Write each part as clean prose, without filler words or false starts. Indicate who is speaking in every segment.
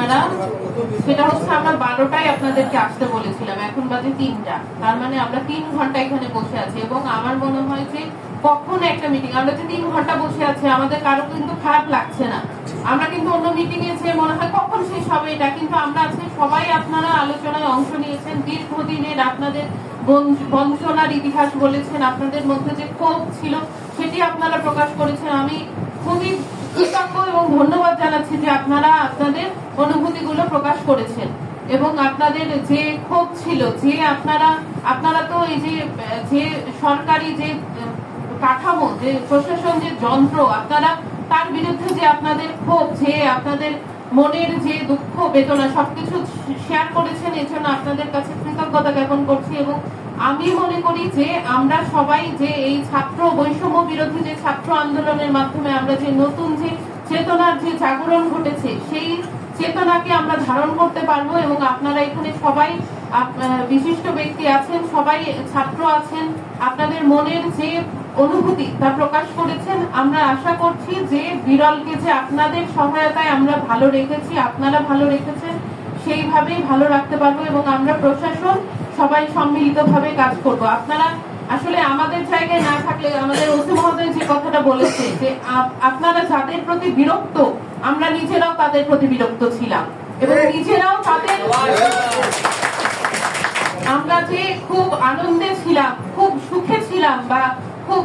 Speaker 1: আপনারা, সেটা হচ্ছে আমরা 12টায় আপনাদেরকে আসতে বলেছিলাম, এখন বাজে 3টা, তার মানে আমরা 3 ঘন্টা এখানে বসে আছি। এবং আমার মনে হয় যে কখন একটা মিটিং, আমরা যে 3 ঘন্টা বসে আছি আমাদের কারো কিন্তু খারাপ লাগছে না। আমরা কিন্তু অন্য মিটিং এ যে মনে হয় কখন শেষ হবে এটা, কিন্তু আমরা আজকে সবাই আপনারা আলোচনায় অংশ নিয়েছেন, দীর্ঘদিনের আপনাদের বঞ্চনার ইতিহাস বলেছেন, আপনাদের মধ্যে যে ক্ষোভ ছিল সেটি আপনারা প্রকাশ করেছেন। আমি খুবই কৃতজ্ঞ এবং ধন্যবাদ জানাচ্ছি যে আপনারা আপনাদের অনুভূতিগুলো প্রকাশ করেছেন এবং আপনাদের যে ক্ষোভ ছিল, যে আপনারা তো এই যে সরকারি যে কাঠামো, যে প্রশাসন, যে যন্ত্র, আপনারা তার বিরুদ্ধে যে আপনাদের ক্ষোভ, যে আপনাদের মনের যে দুঃখ বেদনা সবকিছু শেয়ার করেছেন, এজন্য আপনাদের কাছে কৃতজ্ঞতা জ্ঞাপন করছি। এবং আমি মনে করি যে আমরা সবাই যে এই ছাত্র বৈষম্য বিরোধী যে ছাত্র আন্দোলনের মাধ্যমে আমরা যে নতুন যে চেতনার যে জাগরণ ঘটেছে, সেই চেতনাকে আমরা ধারণ করতে পারবো। এবং আপনারা এখানে সবাই বিশিষ্ট ব্যক্তি আছেন, সবাই ছাত্র আছেন, আপনাদের মনের যে অনুভূতি তা প্রকাশ করেছেন। আমরা আশা করছি যে বিরলকে যে আপনাদের সহায়তায় আমরা ভালো রেখেছি, আপনারা ভালো রেখেছেন, সেইভাবেই ভালো রাখতে পারবো এবং আমরা প্রশাসন সবাই সম্মিলিতভাবে কাজ করব। আপনারা আসলে আমাদের জায়গায় না থাকলে, আমাদের ওসি মহোদয় যে কথাটা বলেছে যে আপনারা যাদের প্রতি বিরক্ত, আমরা নিজেরাও তাদের প্রতি বিরক্ত ছিলাম এবং নিজেরাও তাদের, আমরা যে খুব আনন্দে ছিলাম, খুব সুখে ছিলাম বা খুব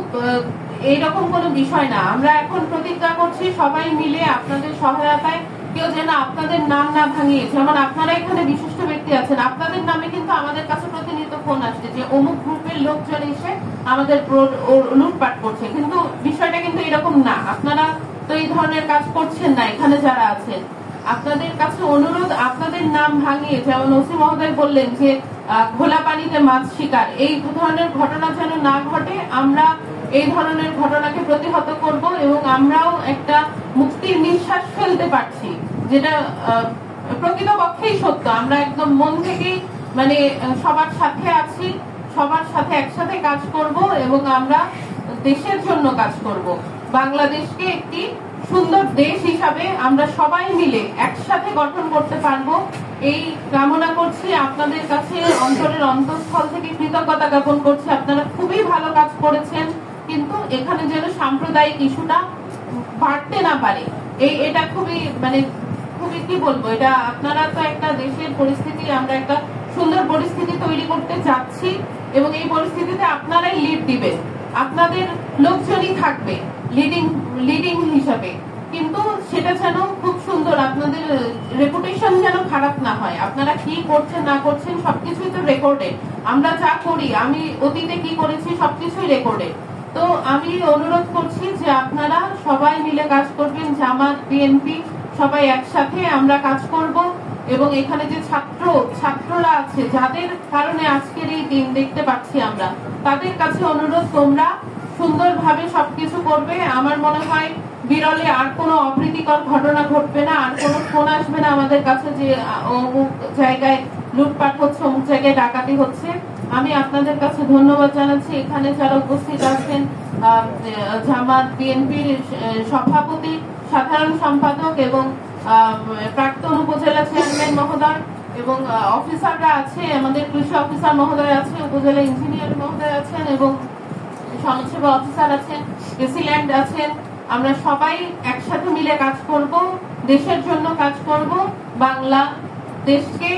Speaker 1: এইরকম কোনো বিষয় না। আমরা এখন প্রতিজ্ঞা করছি সবাই মিলে আপনাদের সহায়তায় কেউ যেন আপনাদের নাম না ভাঙিয়ে, যেমন আপনারা এখানে বিশিষ্ট ব্যক্তি আছেন, আপনাদের নামে কিন্তু আমাদের কাছে প্রতিনিয়ত ফোন আসছে যে অমুক গ্রুপের লোকজন এসে আমাদের লুটপাট করছে, কিন্তু বিষয়টা কিন্তু এরকম না। আপনারা তো এই ধরনের কাজ করছেন না এখানে যারা আছেন। আপনাদের কাছে অনুরোধ, আপনাদের নাম ভাঙিয়ে, যেমন ওসি মহোদয় বললেন যে খোলা পানিতে মাছ শিকার, এই ধরনের ঘটনা যেন না ঘটে, আমরা এই ধরনের ঘটনাকে প্রতিহত করব এবং আমরাও একটা মুক্তির নিঃশ্বাস ফেলতে পারছি, যেটা প্রকৃতপক্ষেই সত্য। আমরা একদম মন থেকেই মানে সবার সাথে আছি, সবার সাথে একসাথে কাজ করব এবং আমরা দেশের জন্য কাজ করব। বাংলাদেশকে একটি সুন্দর দেশ হিসাবে আমরা সবাই মিলে একসাথে গঠন করতে পারবো, এই কামনা করছি। আপনাদের কাছে অন্তরের অন্তঃস্থল থেকে কৃতজ্ঞতা জ্ঞাপন করছি। আপনারা খুবই ভালো কাজ করেছেন, কিন্তু এখানে যেন সাম্প্রদায়িক ইস্যুটা বাড়তে না পারে, এটা খুবই খুবই কি বলবো, এটা আপনারা তো একটা দেশের পরিস্থিতি, আমরা একটা সুন্দর পরিস্থিতি তৈরি করতে যাচ্ছি এবং এই পরিস্থিতিতে আপনারাই লিড দিবেন, আপনাদের লোকজনই থাকবে লিডিং হিসাবে, কিন্তু সেটা যেন খুব সুন্দর, আপনাদের রেপুটেশন যেন খারাপ না হয়। আপনারা কি করছেন না করছেন সবকিছুই তো রেকর্ডে, আমরা যা করি, আমি অতীতে কি করেছি সবকিছুই রেকর্ডে। তো আমি অনুরোধ করছি যে আপনারা সবাই মিলে কাজ করবেন, জামাত বিএনপি সবাই একসাথে আমরা কাজ করব এবং এখানে যে ছাত্ররা আছে, যাদের কারণে আজকের এই দিন দেখতে পাচ্ছি আমরা, তাদের কাছে অনুরোধ, তোমরা সুন্দরভাবে সবকিছু করবে। আমার মনে হয় বিরলে আর কোনো অপ্রীতিকর ঘটনা ঘটবে না, আর কোনো ফোন আসবে না আমাদের কাছে যে অমুক জায়গায় লুটপাট হচ্ছে, অমুক জায়গায় ডাকাতি হচ্ছে। আমি আপনাদের কাছে ধন্যবাদ জানাচ্ছি। এখানে যারা উপস্থিত আছেন, জামাত বিএনপির সভাপতি, সাধারণ সম্পাদক এবং প্রাক্তন উপজেলা চেয়ারম্যান মহোদয় এবং অফিসাররা আছে, আমাদের কৃষি অফিসার মহোদয় আছে, উপজেলা ইঞ্জিনিয়ার মহোদয় আছেন এবং সমাজসেবা অফিসার আছেন, এসিল্যান্ড আছেন। আমরা সবাই একসাথে মিলে কাজ করব, দেশের জন্য কাজ করব, বাংলাদেশকে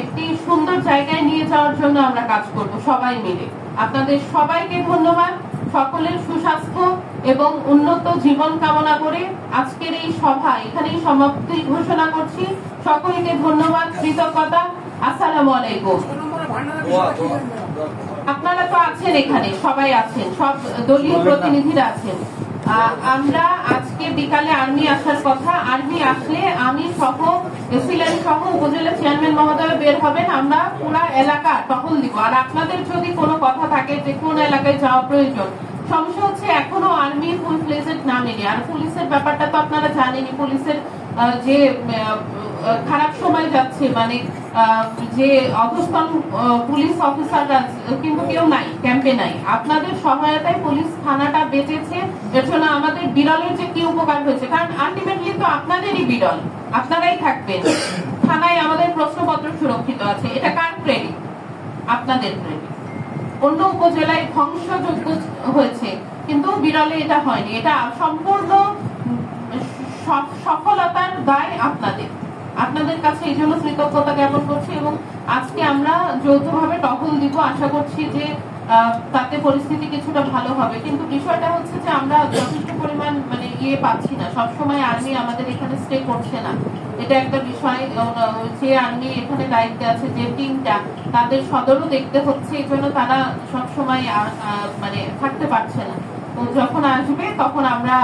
Speaker 1: একটি সুন্দর জায়গায় নিয়ে যাওয়ার জন্য আমরা কাজ করব সবাই মিলে। আপনাদের সবাইকে ধন্যবাদ, সকলের সুস্বাস্থ্য এবং উন্নত জীবন কামনা করে আজকের এই সভা এখানেই সমাপ্তি ঘোষণা করছি। সকলকে ধন্যবাদ, কৃতজ্ঞতা। আসসালামু আলাইকুম। আপনারা তো আছেন, এখানে সবাই আছেন, সব দলীয় প্রতিনিধিরা আছেন। আমরা আজকে বিকালে আর্মি আসার কথা, আর্মি আসলে আমি সহ এসিল্যান্ড সহ উপজেলা চেয়ারম্যান মহোদয় বের হবেন, আমরা পুরো এলাকা টহল দিব। আর আপনাদের যদি কোনো কথা থাকে যে কোন এলাকায় যাওয়া প্রয়োজন, সমস্যা হচ্ছে এখনো আর্মি ফুল ফ্লেজেড নামেনি। আর পুলিশের ব্যাপারটা তো আপনারা জানেনই, পুলিশের যে খারাপ সময় যাচ্ছে, মানে যে অধস্তন পুলিশ অফিসাররা কিন্তু কেউ নাই, ক্যাম্পে নাই। আপনাদের সহায়তায় পুলিশ থানাটা বেঁচেছে, এর জন্য আমাদের বিরলের যে কি উপকার হয়েছে, কারণ আলটিমেটলি তো আপনাদেরই বিরল, আপনারাই থাকবেন। থানায় আমাদের প্রশ্নপত্র সুরক্ষিত আছে। এটা কার ক্রেডিট? আপনাদের ক্রেডিট। অন্য উপজেলায় ধ্বংসযোগ্য হয়েছে, কিন্তু বিরলে এটা হয়নি। এটা সম্পূর্ণ সফলতার দায় আপনাদের। আপনাদের কাছে এই জন্য কৃতজ্ঞতা জ্ঞাপন করছি, এবং আজকে আমরা যৌথভাবে টহল দিব। আশা করছি যে তাতে পরিস্থিতি কিছুটা ভালো হবে। কিন্তু বিষয়টা হচ্ছে যে আমরা যথেষ্ট পরিমাণ পাচ্ছি না। সবসময় আর্মি আমাদের এখানে স্টে করছে না, এটা একটা বিষয়। যে আর্মি এখানে দায়িত্বে আছে, যে টিমটা, তাদের সদরও দেখতে হচ্ছে, এই জন্য তারা সবসময় থাকতে পারছে না। তো যখন আসবে তখন আমরা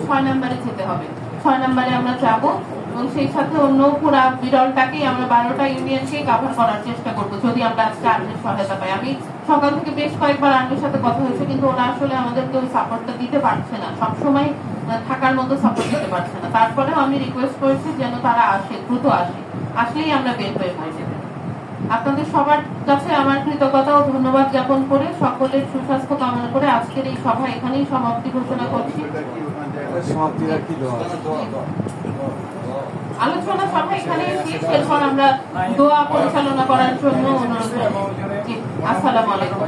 Speaker 1: 6 নম্বরে যেতে হবে। 6 নম্বরে আমরা যাব, এবং সেই সাথে অন্য পুরা বিরলটাকেই আমরা 12টা ইউনিয়নকে কভার করার চেষ্টা করব, যদি আমরা আজকে আর্মির সহায়তা পাই। আমি সকাল থেকে বেশ কয়েকবার আর্মির সাথে কথা হয়েছে, কিন্তু ওরা আসলে আমাদেরকে ওই সাপোর্টটা দিতে পারছে না, সবসময় থাকার মতো সাপোর্ট দিতে পারছে না। তারপরেও আমি রিকোয়েস্ট করেছি যেন তারা আসে, দ্রুত আসলেই আমরা বের হয়ে পড়ে। আপনাদের সবার কাছে আমার কৃতজ্ঞতা ও ধন্যবাদ জ্ঞাপন করে, সকলের সুস্বাস্থ্য কামনা করে আজকের এই সভা এখানেই সমাপ্তি ঘোষণা করছি। আলোচনা সভা এখানে শেষ। এরপর আমরা দোয়া পরিচালনা করার জন্য অনুরোধ করছি। আসসালামু আলাইকুম।